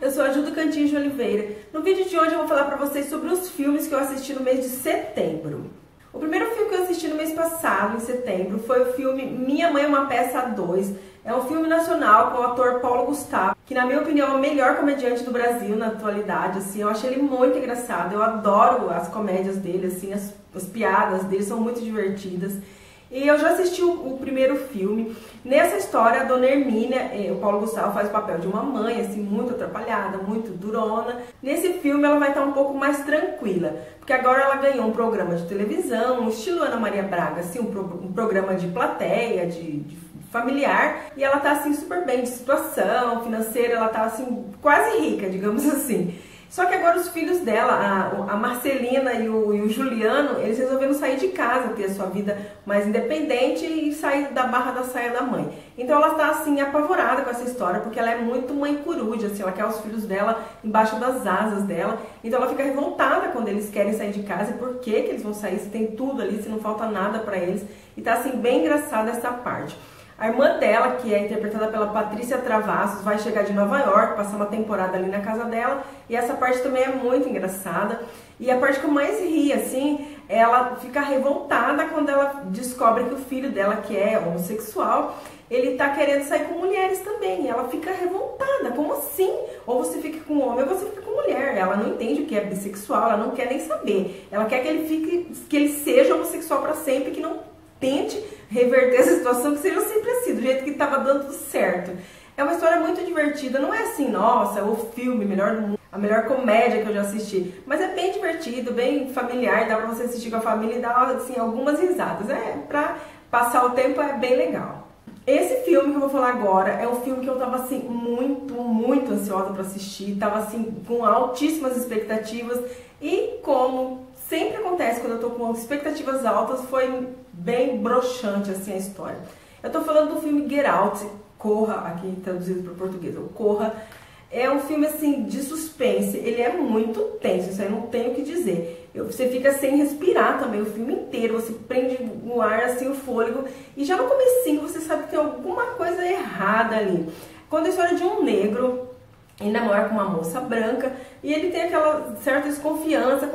Eu sou a Ju do Cantinho de Oliveira. No vídeo de hoje eu vou falar para vocês sobre os filmes que eu assisti no mês de setembro. O primeiro filme que eu assisti no mês passado, em setembro, foi o filme Minha Mãe é uma Peça 2. É um filme nacional com o ator Paulo Gustavo, que na minha opinião é o melhor comediante do Brasil na atualidade. Assim, eu achei ele muito engraçado, eu adoro as comédias dele, assim, as piadas dele são muito divertidas. E eu já assisti o primeiro filme. Nessa história, a dona Hermínia, o Paulo Gustavo faz o papel de uma mãe, assim, muito atrapalhada, muito durona. Nesse filme ela vai estar um pouco mais tranquila, porque agora ela ganhou um programa de televisão, estilo Ana Maria Braga, assim, um programa de plateia, de familiar, e ela tá assim super bem de situação financeira, ela tá assim quase rica, digamos assim. Só que agora os filhos dela, a Marcelina e o Juliano, eles resolveram sair de casa, ter a sua vida mais independente e sair da barra da saia da mãe. Então ela está assim apavorada com essa história, porque ela é muito mãe coruja, assim, ela quer os filhos dela embaixo das asas dela. Então ela fica revoltada quando eles querem sair de casa, e por que eles vão sair se tem tudo ali, se não falta nada para eles. E tá assim bem engraçada essa parte. A irmã dela, que é interpretada pela Patrícia Travassos, vai chegar de Nova York, passar uma temporada ali na casa dela, e essa parte também é muito engraçada. E a parte que eu mais ri, assim, ela fica revoltada quando ela descobre que o filho dela, que é homossexual, ele tá querendo sair com mulheres também. E ela fica revoltada, como assim? Ou você fica com homem ou você fica com mulher. Ela não entende o que é bissexual, ela não quer nem saber. Ela quer que ele seja homossexual para sempre, que não tente reverter essa situação, que seja sempre assim, do jeito que estava dando certo. É uma história muito divertida, não é assim, nossa, o filme melhor do mundo, a melhor comédia que eu já assisti, mas é bem divertido, bem familiar, dá pra você assistir com a família e dar assim, algumas risadas, pra passar o tempo é bem legal. Esse filme que eu vou falar agora é um filme que eu tava assim muito ansiosa para assistir, tava assim com altíssimas expectativas, e como sempre acontece quando eu tô com expectativas altas, foi bem broxante assim a história. Eu tô falando do filme Get Out, Corra, aqui traduzido para o português, o Corra. É um filme assim de suspense, ele é muito tenso, isso aí não tenho o que dizer. Você fica sem respirar também o filme inteiro, você prende no ar assim o fôlego, e já no comecinho você sabe que tem alguma coisa errada ali. Quando a história de um negro, ele namora com uma moça branca e ele tem aquela certa desconfiança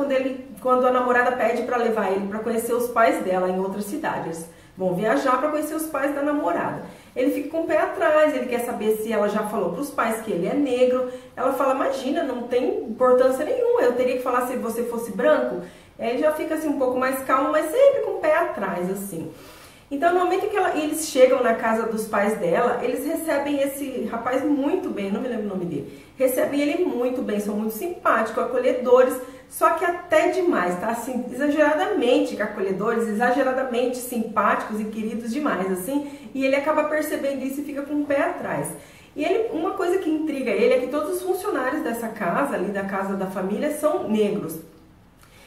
quando a namorada pede para levar ele para conhecer os pais dela em outras cidades. Vão viajar para conhecer os pais da namorada. Ele fica com o pé atrás, ele quer saber se ela já falou para os pais que ele é negro. Ela fala, imagina, não tem importância nenhuma, eu teria que falar se você fosse branco. Ele já fica assim um pouco mais calmo, mas sempre com o pé atrás, assim. Então, no momento em que eles chegam na casa dos pais dela, eles recebem esse rapaz muito bem, não me lembro o nome dele. Recebem ele muito bem, são muito simpáticos, acolhedores, só que até demais, tá? Assim, exageradamente acolhedores, exageradamente simpáticos e queridos demais, assim. E ele acaba percebendo isso e fica com o pé atrás. E uma coisa que intriga ele é que todos os funcionários dessa casa, ali da casa da família, são negros.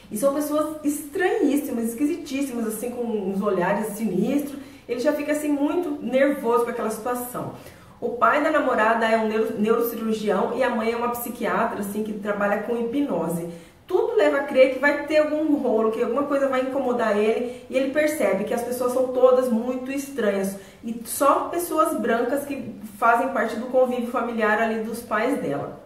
E são pessoas estranhíssimas, esquisitíssimas, assim, com uns olhares sinistros. Ele já fica, assim, muito nervoso com aquela situação. O pai da namorada é um neurocirurgião e a mãe é uma psiquiatra, assim, que trabalha com hipnose. Tudo leva a crer que vai ter algum rolo, que alguma coisa vai incomodar ele, e ele percebe que as pessoas são todas muito estranhas. E só pessoas brancas que fazem parte do convívio familiar ali dos pais dela.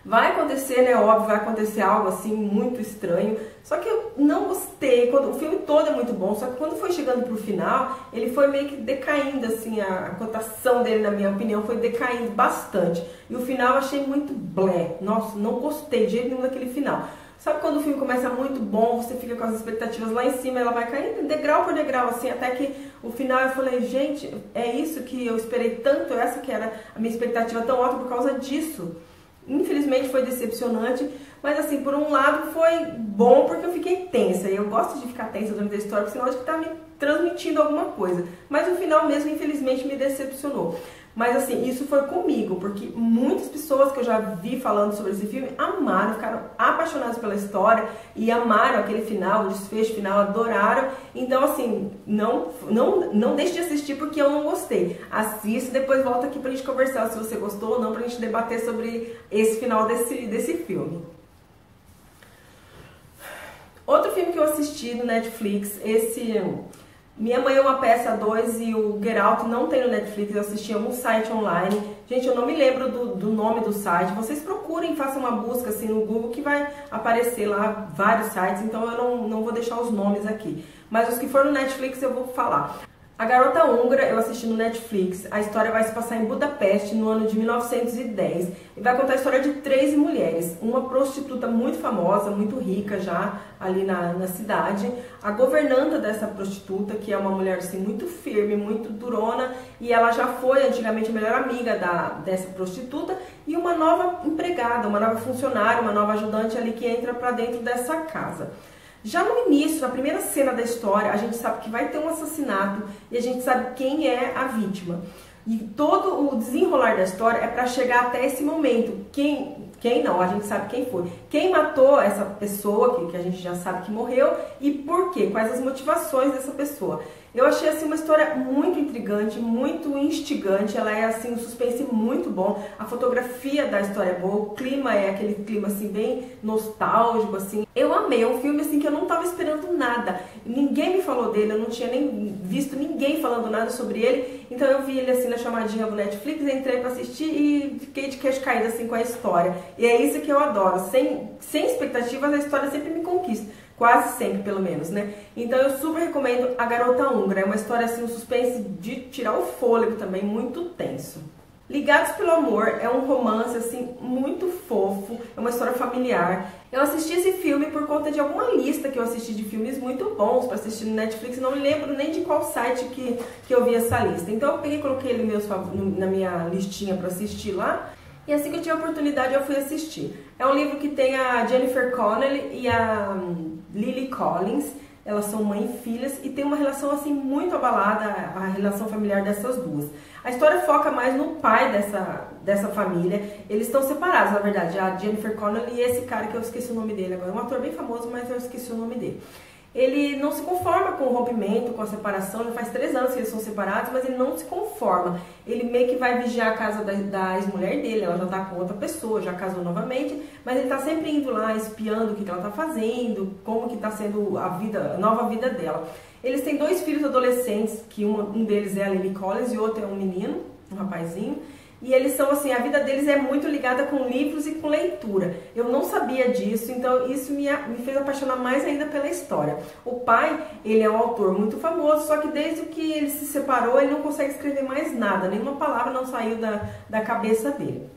Vai acontecer, né, óbvio, vai acontecer algo assim muito estranho, só que eu não gostei, o filme todo é muito bom, só que quando foi chegando pro final, ele foi meio que decaindo, assim, a cotação dele, na minha opinião, foi decaindo bastante, e o final eu achei muito blé, nossa, não gostei de jeito nenhum daquele final. Sabe quando o filme começa muito bom, você fica com as expectativas lá em cima, ela vai caindo degrau por degrau, assim, até que o final eu falei, gente, é isso que eu esperei tanto, essa que era a minha expectativa tão alta por causa disso. Infelizmente foi decepcionante, mas assim, por um lado foi bom porque eu fiquei tensa, e eu gosto de ficar tensa durante a história, porque senão acho que tá me transmitindo alguma coisa, mas o final mesmo infelizmente me decepcionou. Mas assim, isso foi comigo, porque muitas pessoas que eu já vi falando sobre esse filme amaram, ficaram apaixonadas pela história e amaram aquele final, o desfecho final, adoraram. Então assim, não deixe de assistir porque eu não gostei. Assista e depois volta aqui pra gente conversar se você gostou ou não, pra gente debater sobre esse final desse filme. Outro filme que eu assisti no Netflix, esse Minha Mãe é uma Peça 2 e o Get Out não tem no Netflix, eu assisti em algum site online. Gente, eu não me lembro do nome do site. Vocês procurem, façam uma busca assim no Google que vai aparecer lá vários sites, então eu não vou deixar os nomes aqui. Mas os que for no Netflix eu vou falar. A Garota Húngara eu assisti no Netflix. A história vai se passar em Budapeste no ano de 1910 e vai contar a história de 3 mulheres. Uma prostituta muito famosa, muito rica já ali na cidade, a governanta dessa prostituta, que é uma mulher assim muito firme, muito durona, e ela já foi antigamente a melhor amiga dessa prostituta, e uma nova empregada, uma nova funcionária, uma nova ajudante ali que entra para dentro dessa casa. Já no início, na primeira cena da história, a gente sabe que vai ter um assassinato e a gente sabe quem é a vítima. E todo o desenrolar da história é para chegar até esse momento. Quem não, a gente sabe quem foi. Quem matou essa pessoa, que a gente já sabe que morreu, e por quê? Quais as motivações dessa pessoa. Eu achei assim uma história muito intrigante, muito instigante, ela é assim um suspense muito bom, a fotografia da história é boa, o clima é aquele clima assim bem nostálgico assim. Eu amei, é um filme assim que eu não estava esperando nada, ninguém me falou dele, eu não tinha nem visto ninguém falando nada sobre ele, então eu vi ele assim na chamadinha do Netflix, entrei para assistir e fiquei de queixo caído assim com a história. E é isso que eu adoro, sem expectativas a história sempre me conquista. Quase sempre, pelo menos, né? Então eu super recomendo A Garota Húngara. É uma história assim, um suspense de tirar o fôlego também, muito tenso. Ligados pelo Amor é um romance assim muito fofo, é uma história familiar. Eu assisti esse filme por conta de alguma lista que eu assisti de filmes muito bons para assistir no Netflix, não me lembro nem de qual site que eu vi essa lista. Então eu peguei e coloquei ele na minha listinha para assistir lá. E assim que eu tive a oportunidade eu fui assistir. É um livro que tem a Jennifer Connelly e a Lily Collins. Elas são mãe e filhas e tem uma relação assim muito abalada, a relação familiar dessas duas. A história foca mais no pai dessa família. Eles estão separados, na verdade, a Jennifer Connelly e esse cara que eu esqueci o nome dele agora. É um ator bem famoso, mas eu esqueci o nome dele. Ele não se conforma com o rompimento, com a separação, já faz 3 anos que eles são separados, mas ele não se conforma. Ele meio que vai vigiar a casa da ex-mulher dele, ela já tá com outra pessoa, já casou novamente, mas ele tá sempre indo lá, espiando o que ela tá fazendo, como que tá sendo a nova vida dela. Eles têm 2 filhos adolescentes, que um deles é a Lily Collins e o outro é um menino, um rapazinho. E eles são assim, a vida deles é muito ligada com livros e com leitura. Eu não sabia disso, então isso me fez apaixonar mais ainda pela história. O pai, ele é um autor muito famoso, só que desde que ele se separou, ele não consegue escrever mais nada, nenhuma palavra não saiu da cabeça dele.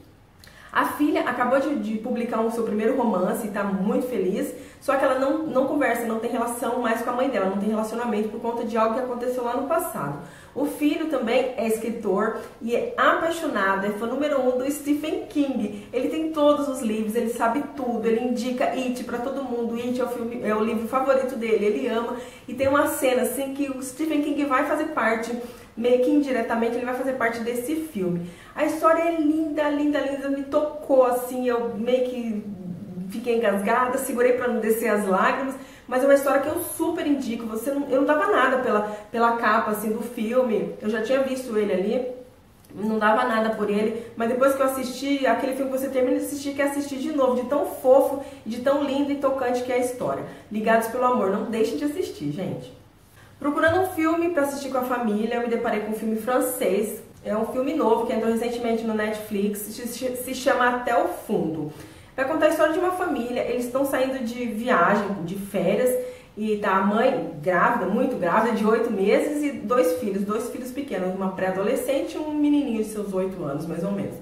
A filha acabou de publicar o seu primeiro romance e está muito feliz, só que ela não conversa, não tem relação mais com a mãe dela, não tem relacionamento por conta de algo que aconteceu lá no passado. O filho também é escritor e é apaixonado, é fã número 1 do Stephen King. Ele tem todos os livros, ele sabe tudo, ele indica It para todo mundo. It é o livro favorito dele, ele ama. E tem uma cena assim que o Stephen King vai fazer parte, meio que indiretamente ele vai fazer parte desse filme. A história é linda, linda, linda, me tocou assim, eu meio que fiquei engasgada, segurei para não descer as lágrimas, mas é uma história que eu super indico. Eu não dava nada pela capa assim do filme, eu já tinha visto ele ali, não dava nada por ele, mas depois que eu assisti, aquele filme que você termina de assistir, quer assistir de novo, de tão fofo, de tão lindo e tocante que é a história. Ligados pelo Amor, não deixem de assistir, gente. Procurando um filme para assistir com a família, eu me deparei com um filme francês. É um filme novo que entrou recentemente no Netflix, se chama Até o Fundo. Vai contar a história de uma família, eles estão saindo de viagem, de férias, e tá a mãe grávida, muito grávida, de 8 meses e 2 filhos pequenos, uma pré-adolescente e um menininho de seus 8 anos, mais ou menos.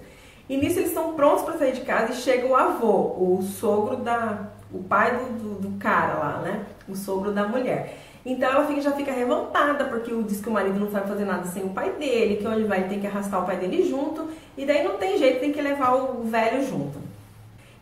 E nisso eles estão prontos para sair de casa e chega o avô, o sogro o pai do cara lá, né? O sogro da mulher. Então ela já fica revoltada, porque diz que o marido não sabe fazer nada sem o pai dele, que onde vai ele tem que arrastar o pai dele junto, e daí não tem jeito, tem que levar o velho junto.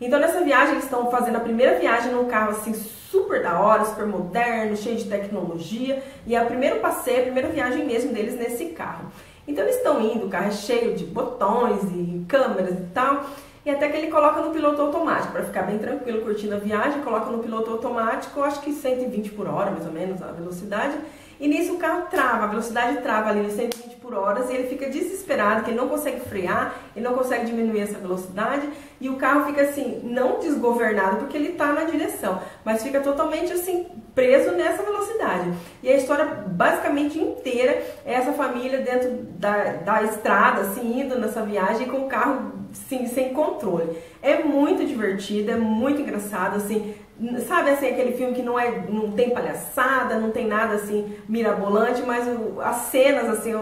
Então nessa viagem eles estão fazendo a primeira viagem num carro assim super da hora, super moderno, cheio de tecnologia, e é o primeiro passeio, a primeira viagem mesmo deles nesse carro. Então eles estão indo, o carro é cheio de botões e câmeras e tal, e até que ele coloca no piloto automático, para ficar bem tranquilo curtindo a viagem, coloca no piloto automático, acho que 120 por hora mais ou menos a velocidade, e nisso o carro trava, a velocidade trava ali nos 120 por hora e ele fica desesperado, que ele não consegue frear, ele não consegue diminuir essa velocidade e o carro fica assim, não desgovernado porque ele está na direção, mas fica totalmente assim, preso nessa velocidade. E a história basicamente inteira é essa família dentro da estrada, assim, indo nessa viagem com o carro assim, sem controle. É muito divertido, é muito engraçado, assim, sabe assim, aquele filme que não tem palhaçada, não tem nada assim mirabolante, mas as cenas, assim,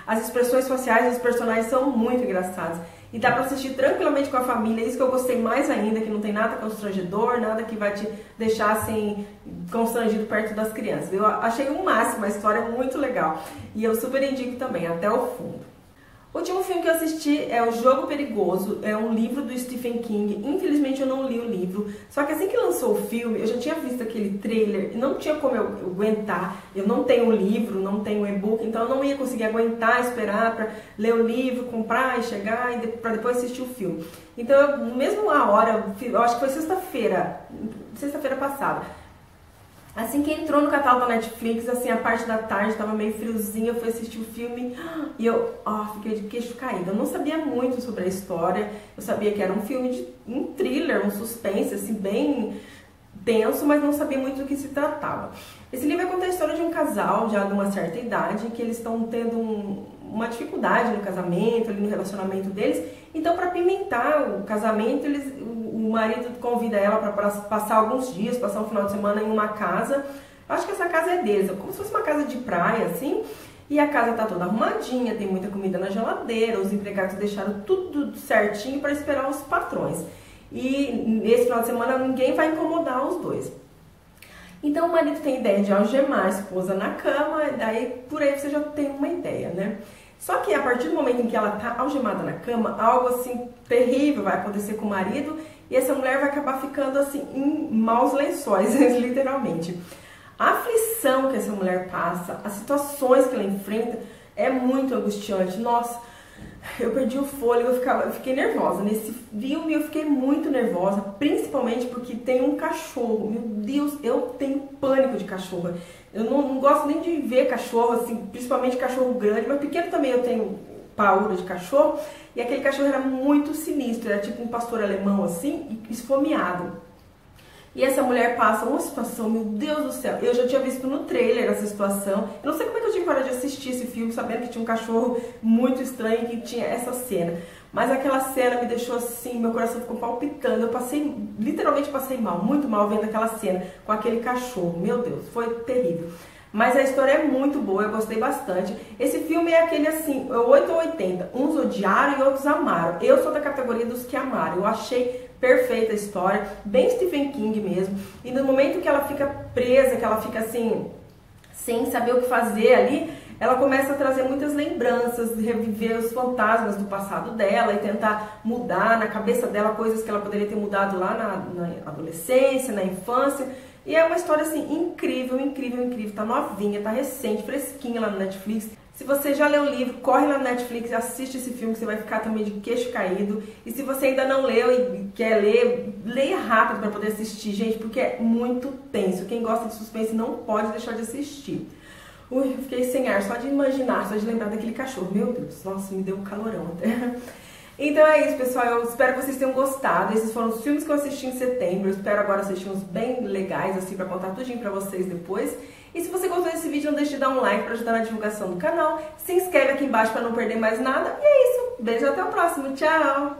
as expressões faciais dos personagens são muito engraçadas. E dá pra assistir tranquilamente com a família, isso que eu gostei mais ainda, que não tem nada constrangedor, nada que vai te deixar assim, constrangido perto das crianças. Eu achei o máximo, a história é muito legal. E eu super indico também, até o fundo. O último filme que eu assisti é O Jogo Perigoso, é um livro do Stephen King. Infelizmente eu não li o livro, só que assim que lançou o filme, eu já tinha visto aquele trailer e não tinha como eu aguentar. Eu não tenho o livro, não tenho o e-book, então eu não ia conseguir aguentar, esperar para ler o livro, comprar e chegar e para depois assistir o filme. Então, mesmo a hora, eu acho que foi sexta-feira passada, assim que entrou no catálogo da Netflix, assim, a parte da tarde, tava meio friozinho, eu fui assistir o filme e eu fiquei de queixo caído. Eu não sabia muito sobre a história, eu sabia que era um filme um thriller, um suspense, assim, bem tenso, mas não sabia muito do que se tratava. Esse livro vai contar a história de um casal, já de uma certa idade, que eles estão tendo uma dificuldade no casamento, ali no relacionamento deles. Então, para pimentar o casamento, o marido convida ela para passar alguns dias, passar um final de semana em uma casa. Acho que essa casa é deles, como se fosse uma casa de praia, assim. E a casa tá toda arrumadinha, tem muita comida na geladeira, os empregados deixaram tudo certinho para esperar os patrões. E nesse final de semana ninguém vai incomodar os dois. Então o marido tem ideia de algemar a esposa na cama, e daí por aí você já tem uma ideia, né? Só que a partir do momento em que ela tá algemada na cama, algo assim terrível vai acontecer com o marido e essa mulher vai acabar ficando assim em maus lençóis, literalmente. A aflição que essa mulher passa, as situações que ela enfrenta é muito angustiante. Nossa, eu perdi o fôlego, eu fiquei nervosa. Nesse filme eu fiquei muito nervosa, principalmente porque tem um cachorro. Meu Deus, eu tenho pânico de cachorro. Eu não gosto nem de ver cachorro, assim, principalmente cachorro grande, mas pequeno também eu tenho paura de cachorro. E aquele cachorro era muito sinistro, era tipo um pastor alemão assim, esfomeado. E essa mulher passa uma situação, meu Deus do céu, eu já tinha visto no trailer essa situação. Eu não sei como é que eu tive coragem de assistir esse filme, sabendo que tinha um cachorro muito estranho e que tinha essa cena. Mas aquela cena me deixou assim, meu coração ficou palpitando. Eu literalmente passei mal, muito mal vendo aquela cena com aquele cachorro. Meu Deus, foi terrível. Mas a história é muito boa, eu gostei bastante. Esse filme é aquele assim, 8 ou 80. Uns odiaram e outros amaram. Eu sou da categoria dos que amaram. Eu achei perfeita a história, bem Stephen King mesmo. E no momento que ela fica presa, que ela fica assim, sem saber o que fazer ali, ela começa a trazer muitas lembranças, reviver os fantasmas do passado dela e tentar mudar na cabeça dela coisas que ela poderia ter mudado lá na adolescência, na infância. E é uma história assim incrível, incrível, incrível. Tá novinha, tá recente, fresquinha lá no Netflix. Se você já leu o livro, corre lá no Netflix e assiste esse filme que você vai ficar também de queixo caído. E se você ainda não leu e quer ler, leia rápido para poder assistir, gente, porque é muito tenso. Quem gosta de suspense não pode deixar de assistir. Ui, eu fiquei sem ar só de imaginar, só de lembrar daquele cachorro. Meu Deus, nossa, me deu um calorão até. Então é isso, pessoal. Eu espero que vocês tenham gostado. Esses foram os filmes que eu assisti em setembro. Eu espero agora assistir uns bem legais, assim, pra contar tudinho pra vocês depois. E se você gostou desse vídeo, não deixe de dar um like pra ajudar na divulgação do canal. Se inscreve aqui embaixo pra não perder mais nada. E é isso. Beijo, até o próximo. Tchau!